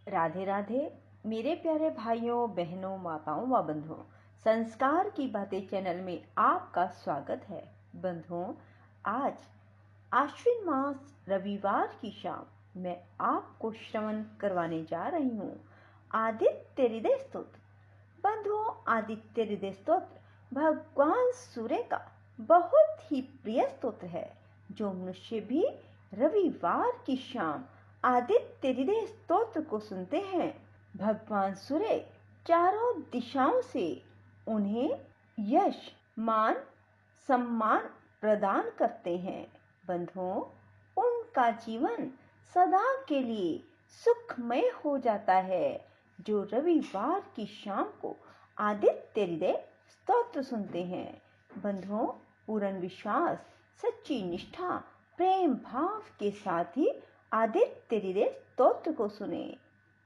राधे राधे मेरे प्यारे भाइयों बहनों माताओं व बंधुओं, संस्कार की बातें चैनल में आपका स्वागत है। बंधुओं, आज आश्विन मास रविवार की शाम मैं आपको श्रवण करवाने जा रही हूँ आदित्य हृदय स्तोत्र। बंधुओं, आदित्य हृदय स्तोत्र भगवान सूर्य का बहुत ही प्रिय स्तोत्र है, जो मनुष्य भी रविवार की शाम आदित्य हृदय स्तोत्र को सुनते हैं, भगवान सूर्य चारों दिशाओं से उन्हें यश, मान, सम्मान प्रदान करते हैं। बंधुओं, उनका जीवन सदा के लिए सुखमय हो जाता है, जो रविवार की शाम को आदित्य हृदय स्तोत्र सुनते हैं। बंधुओं, पूर्ण विश्वास, सच्ची निष्ठा, प्रेम भाव के साथ ही आदित्य हृदय स्तोत्र को सुने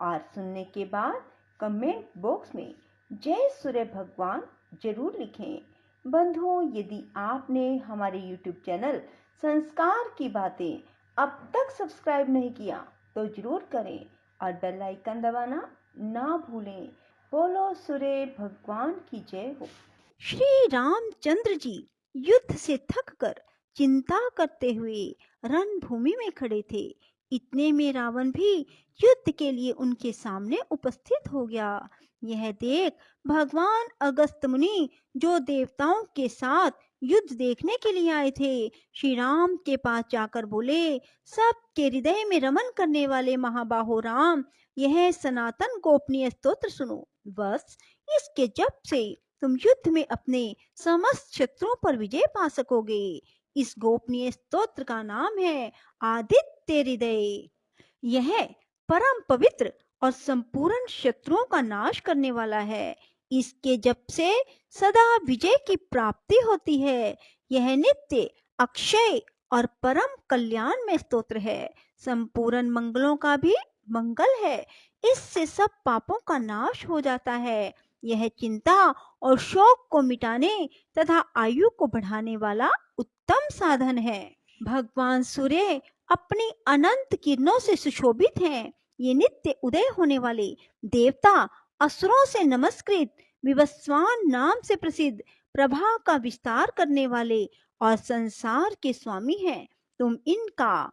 और सुनने के बाद कमेंट बॉक्स में जय सूर्य भगवान जरूर लिखें। बंधुओं, यदि आपने हमारे YouTube चैनल संस्कार की बातें अब तक सब्सक्राइब नहीं किया तो जरूर करें और बेल आइकन दबाना ना भूलें। बोलो सूर्य भगवान की जय हो। श्री रामचंद्र जी युद्ध से थककर चिंता करते हुए रणभूमि में खड़े थे। इतने में रावण भी युद्ध के लिए उनके सामने उपस्थित हो गया। यह देख भगवान अगस्त मुनि, जो देवताओं के साथ युद्ध देखने के लिए आए थे, श्री राम के पास जाकर बोले, सबके हृदय में रमन करने वाले महाबाहो राम, यह सनातन गोपनीय स्तोत्र सुनो। बस इसके जप से तुम युद्ध में अपने समस्त शत्रुओं पर विजय पा सकोगे। इस गोपनीय स्तोत्र का नाम है आदित्य हृदय। यह परम पवित्र और संपूर्ण शत्रुओं का नाश करने वाला है। इसके जप से सदा विजय की प्राप्ति होती है। यह नित्य, अक्षय और परम कल्याण में स्तोत्र है। संपूर्ण मंगलों का भी मंगल है। इससे सब पापों का नाश हो जाता है। यह चिंता और शोक को मिटाने तथा आयु को बढ़ाने वाला उत्तम साधन है। भगवान सूर्य अपनी अनंत किरणों से सुशोभित हैं। ये नित्य उदय होने वाले देवता, असुरों से नमस्कृत, विवस्वान नाम से प्रसिद्ध, प्रभा का विस्तार करने वाले और संसार के स्वामी हैं। तुम इनका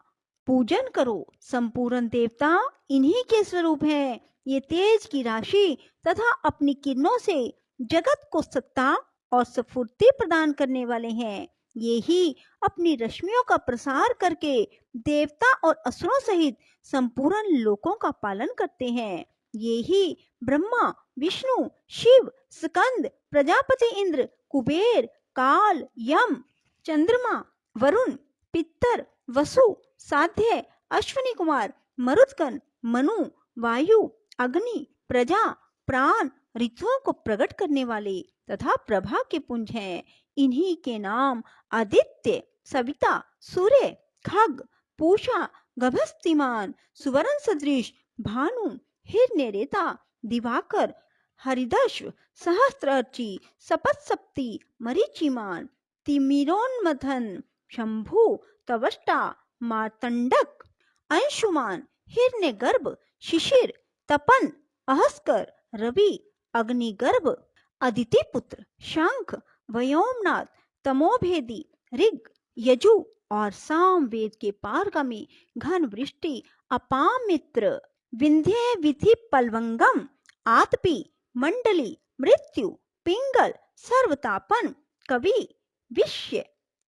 पूजन करो। संपूर्ण देवता इन्हीं के स्वरूप हैं। ये तेज की राशि तथा अपनी किरणों से जगत को सत्ता और स्फूर्ति प्रदान करने वाले हैं। ये ही अपनी रश्मियों का प्रसार करके देवता और असुरों सहित संपूर्ण लोकों का पालन करते हैं। ये ही ब्रह्मा, विष्णु, शिव, स्कंद, प्रजापति इंद्र, कुबेर, काल, यम, चंद्रमा, वरुण, पितर, वसु, साध्य, अश्विनी कुमार, मरुदगण, मनु, वायु, अग्नि, प्रजा, प्राण, ऋतुओं को प्रकट करने वाले तथा प्रभा के पुंज हैं। इन्हीं के नाम आदित्य, सविता, सूर्य, खग, पूषा, गभस्तिमान, सुवर्ण सदृश, भानु, हिरण्यरेता, दिवाकर, हरिदश्व, सहस्त्रर्ची, सपत्सप्ती, मरीचिमान, तिमिरोन्मथन, शंभु, तवष्टा, मार्तंडक, अंशुमान, हिरण्यगर्भ, शिशिर, तपन, अहस्कर, रवि, अग्निगर्भ, अदिति पुत्र, शंख, व्योमनाथ, तमोभेदी, ऋग, यजु और सामवेद के पारगामी, घन वृष्टि, अपामित्र, विंध्य विधि पलवंगम, आतपी, मंडली, मृत्यु, पिंगल, सर्वतापन, कवि, विश्य,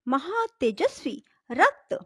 महातेजस्वी, रक्त,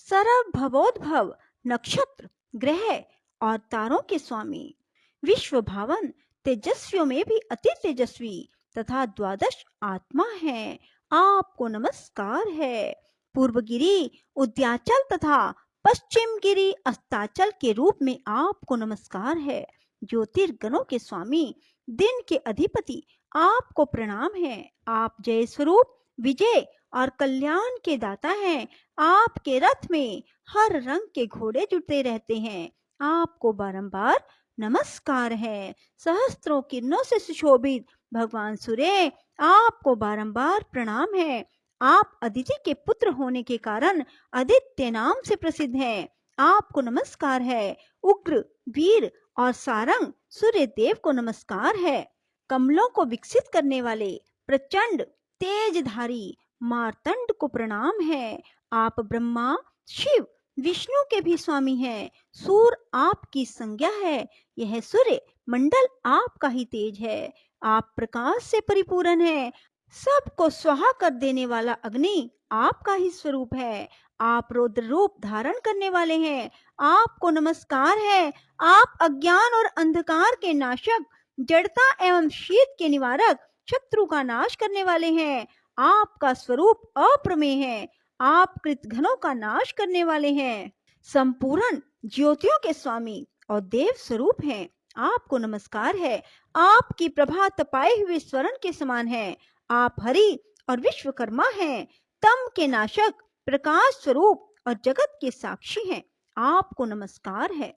सरभ भवोद्भव, नक्षत्र, ग्रह और तारों के स्वामी, विश्व भावन, तेजस्वियों में भी अति तेजस्वी तथा द्वादश आत्मा है। आपको नमस्कार है। पूर्वगिरी, उद्याचल तथा पश्चिम गिरी अस्ताचल के रूप में आपको नमस्कार है। ज्योतिर्गणों के स्वामी, दिन के अधिपति, आपको प्रणाम है। आप जय स्वरूप, विजय और कल्याण के दाता हैं। आपके रथ में हर रंग के घोड़े जुटते रहते हैं। आपको बारंबार नमस्कार है। सहस्त्रों किरणों से सुशोभित भगवान सूर्य, आपको बारंबार प्रणाम है। आप अदिति के पुत्र होने के कारण आदित्य नाम से प्रसिद्ध हैं। आपको नमस्कार है। उग्र, वीर, और सारंग सूर्य देव को नमस्कार है। कमलों को विकसित करने वाले प्रचंड तेजधारी मार्तंड को प्रणाम है। आप ब्रह्मा, शिव, विष्णु के भी स्वामी हैं। सूर्य आपकी संज्ञा है। यह सूर्य मंडल आपका ही तेज है। आप प्रकाश से परिपूर्ण है। सबको स्वाहा कर देने वाला अग्नि आपका ही स्वरूप है। आप रौद्र रूप धारण करने वाले हैं। आपको नमस्कार है। आप अज्ञान और अंधकार के नाशक, जड़ता एवं शीत के निवारक, शत्रु का नाश करने वाले हैं। आपका स्वरूप अप्रमेय है। आप कृतघ्नों का नाश करने वाले हैं। संपूर्ण ज्योतियों के स्वामी और देव स्वरूप हैं। आपको नमस्कार है। आपकी प्रभा तपाए हुए स्वर्ण के समान है। आप हरि और विश्वकर्मा हैं। तम के नाशक, प्रकाश स्वरूप और जगत के साक्षी हैं। आपको नमस्कार है।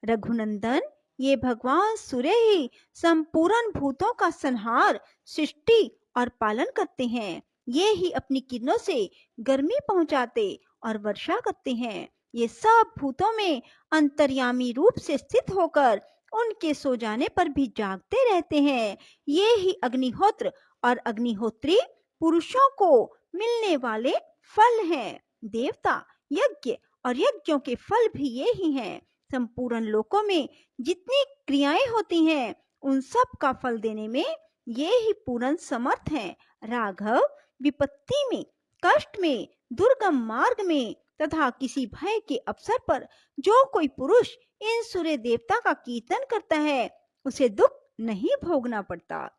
रघुनंदन, ये भगवान सूर्य ही संपूर्ण भूतों का संहार, सृष्टि और पालन करते हैं। ये ही अपनी किरणों से गर्मी पहुंचाते और वर्षा करते हैं। ये सब भूतों में अंतर्यामी रूप से स्थित होकर उनके सो जाने पर भी जागते रहते हैं। ये ही अग्निहोत्र और अग्निहोत्री पुरुषों को मिलने वाले फल हैं। देवता, यज्ञ और यज्ञों के फल भी ये ही हैं। संपूर्ण लोकों में जितनी क्रियाएं होती हैं, उन सब का फल देने में ये ही पूर्ण समर्थ हैं। राघव, विपत्ति में, कष्ट में, दुर्गम मार्ग में तथा किसी भय के अवसर पर जो कोई पुरुष इन सूर्य देवता का कीर्तन करता है, उसे दुख नहीं भोगना पड़ता।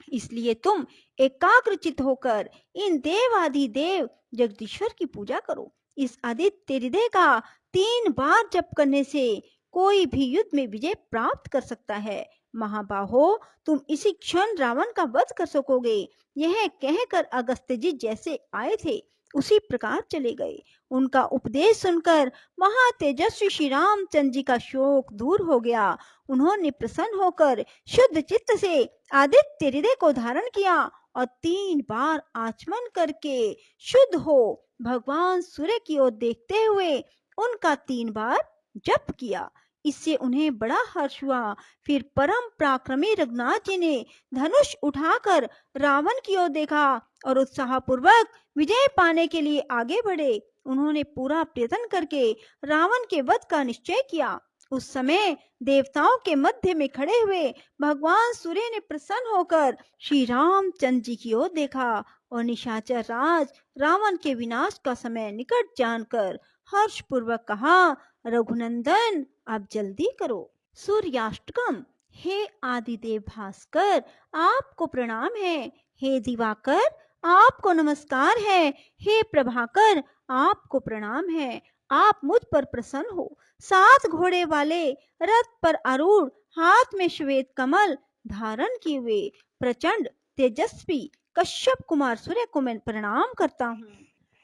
इसलिए तुम एकाग्रचित होकर इन देवादि देव जगदीश्वर की पूजा करो। इस आदित्य हृदय का 3 बार जप करने से कोई भी युद्ध में विजय प्राप्त कर सकता है। महाबाहो, तुम इसी क्षण रावण का वध कर सकोगे। यह कहकर अगस्त्य जी जैसे आए थे उसी प्रकार चले गए। उनका उपदेश सुनकर महातेजस्वी श्री रामचंद्र जी का शोक दूर हो गया। उन्होंने प्रसन्न होकर शुद्ध चित्त से आदित्य हृदय को धारण किया और 3 बार आचमन करके शुद्ध हो भगवान सूर्य की ओर देखते हुए उनका 3 बार जप किया। इससे उन्हें बड़ा हर्ष हुआ। फिर परम पराक्रमी रघुनाथ जी ने धनुष उठाकर रावण की ओर देखा और उत्साहपूर्वक विजय पाने के लिए आगे बढ़े। उन्होंने पूरा प्रयत्न करके रावण के वध का निश्चय किया। उस समय देवताओं के मध्य में खड़े हुए भगवान सूर्य ने प्रसन्न होकर श्री रामचंद्र जी की ओर देखा और निशाचर राज रावण के विनाश का समय निकट जानकर हर्ष पूर्वक कहा, रघुनंदन, आप जल्दी करो। सूर्याष्टकम। हे आदिदेव भास्कर, आपको प्रणाम है। हे दिवाकर, आपको नमस्कार है। हे प्रभाकर, आपको प्रणाम है। आप मुझ पर प्रसन्न हो। 7 घोड़े वाले रथ पर आरूढ़, हाथ में श्वेत कमल धारण किए हुए प्रचंड तेजस्वी कश्यप कुमार सूर्य को मैं प्रणाम करता हूँ।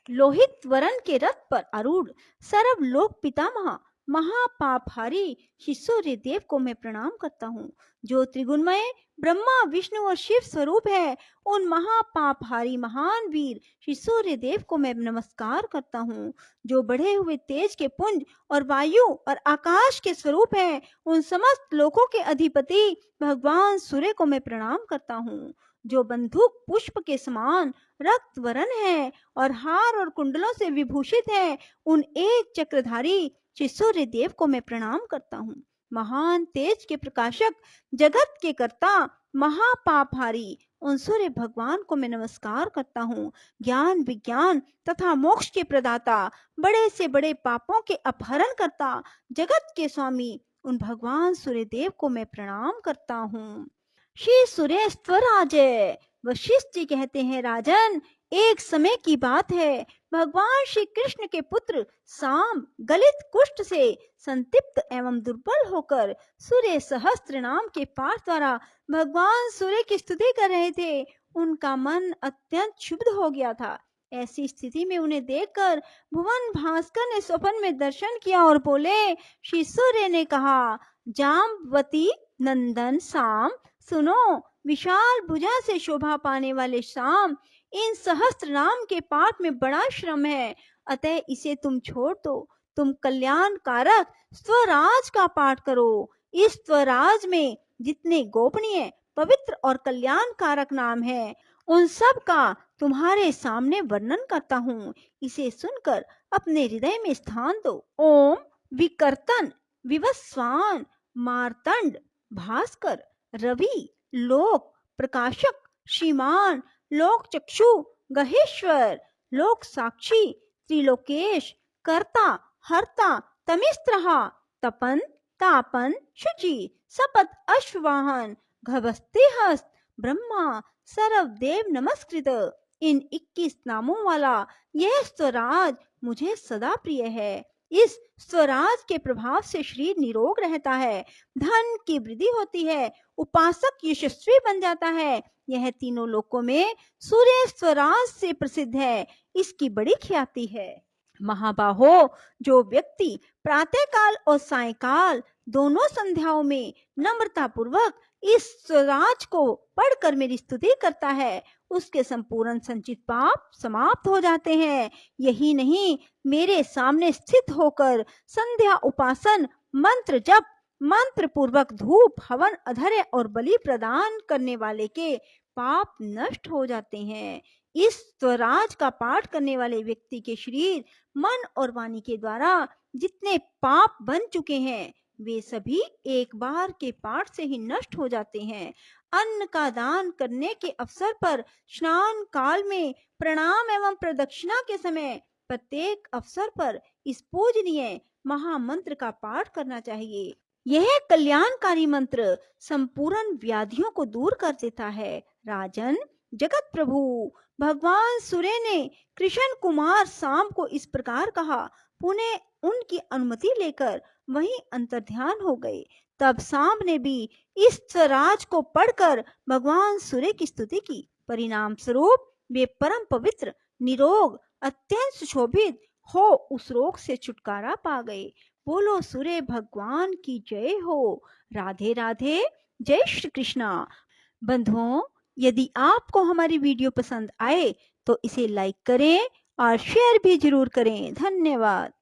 लोहित वरण के रथ पर आरूढ़ सर्वलोक पितामह महापापहारी श्री सूर्य देव को मैं प्रणाम करता हूँ। जो त्रिगुणमय ब्रह्मा, विष्णु और शिव स्वरूप है, उन महापापहारी महान वीर श्री सूर्य देव को मैं नमस्कार करता हूँ। जो बढ़े हुए तेज के पुंज और वायु और आकाश के स्वरूप है, उन समस्त लोकों के अधिपति भगवान सूर्य को मैं प्रणाम करता हूँ। जो बंदूक पुष्प के समान रक्त वरण है और हार और कुंडलों से विभूषित है, उन एक चक्रधारी श्री सूर्य देव को मैं प्रणाम करता हूँ। महान तेज के प्रकाशक, जगत के कर्ता, महापापहारी उन सूर्य भगवान को मैं नमस्कार करता हूँ। ज्ञान, विज्ञान तथा मोक्ष के प्रदाता, बड़े से बड़े पापों के अपहरण करता, जगत के स्वामी उन भगवान सूर्य देव को मैं प्रणाम करता हूँ। श्री सुरेश्वराज वशिष्ठ जी कहते हैं, राजन, एक समय की बात है, भगवान श्री कृष्ण के पुत्र साम गलित कुष्ठ से संतप्त एवं दुर्बल होकर सूर्य सहस्त्र नाम के पाठ द्वारा भगवान सूर्य की स्तुति कर रहे थे। उनका मन अत्यंत क्षुब्ध हो गया था। ऐसी स्थिति में उन्हें देखकर भुवन भास्कर ने स्वप्न में दर्शन किया और बोले, श्री सूर्य ने कहा, जाम्बवती नंदन साम, सुनो, विशाल भुजा से शोभा पाने वाले शाम, इन सहस्त्र नाम के पाठ में बड़ा श्रम है, अतः इसे तुम छोड़ दो। तुम कल्याण कारक स्वराज का पाठ करो। इस स्वराज में जितने गोपनीय, पवित्र और कल्याण कारक नाम है, उन सब का तुम्हारे सामने वर्णन करता हूँ। इसे सुनकर अपने हृदय में स्थान दो। ओम विकर्तन, विवस्वान, मार्तंड, भास्कर, रवि, लोक प्रकाशक, श्रीमान, लोक चक्षु, गहेश्वर, लोक साक्षी, त्रिलोकेश, कर्ता, हर्ता, तमिस्त्रहा, तपन, तापन, शुचि, सपत अश्ववाहन, घबस्ते हस्त, ब्रह्मा, सर्वदेव नमस्कृत। इन 21 नामों वाला यह स्वराज मुझे सदा प्रिय है। इस स्वराज के प्रभाव से शरीर निरोग रहता है, धन की वृद्धि होती है, उपासक यशस्वी बन जाता है। यह तीनों लोकों में सूर्य स्वराज से प्रसिद्ध है, इसकी बड़ी ख्याति है। महाबाहो, जो व्यक्ति प्रातःकाल और सायंकाल दोनों संध्याओं में नम्रता पूर्वक इस स्वराज को पढ़कर मेरी स्तुति करता है, उसके संपूर्ण संचित पाप समाप्त हो जाते हैं। यही नहीं, मेरे सामने स्थित होकर संध्या उपासन, मंत्र जप, मंत्र पूर्वक धूप, हवन, अधर्य और बलि प्रदान करने वाले के पाप नष्ट हो जाते हैं। इस स्वराज का पाठ करने वाले व्यक्ति के शरीर, मन और वाणी के द्वारा जितने पाप बन चुके हैं, वे सभी एक बार के पाठ से ही नष्ट हो जाते हैं। अन्न का दान करने के अवसर पर, स्नान काल में, प्रणाम एवं प्रदक्षिणा के समय, प्रत्येक अवसर पर इस पूजनीय महामंत्र का पाठ करना चाहिए। यह कल्याणकारी मंत्र संपूर्ण व्याधियों को दूर कर देता है। राजन, जगत प्रभु भगवान सूर्य ने कृष्ण कुमार शाम को इस प्रकार कहा। पुनः उनकी अनुमति लेकर वहीं अंतर्ध्यान हो गए। तब शाम ने भी इस स्वराज को पढ़कर भगवान सूर्य की स्तुति की। परिणाम स्वरूप वे परम पवित्र, निरोग, अत्यंत सुशोभित हो उस रोग से छुटकारा पा गए। बोलो सूर्य भगवान की जय हो। राधे राधे। जय श्री कृष्णा। बंधुओं, यदि आपको हमारी वीडियो पसंद आए तो इसे लाइक करें और शेयर भी जरूर करें। धन्यवाद।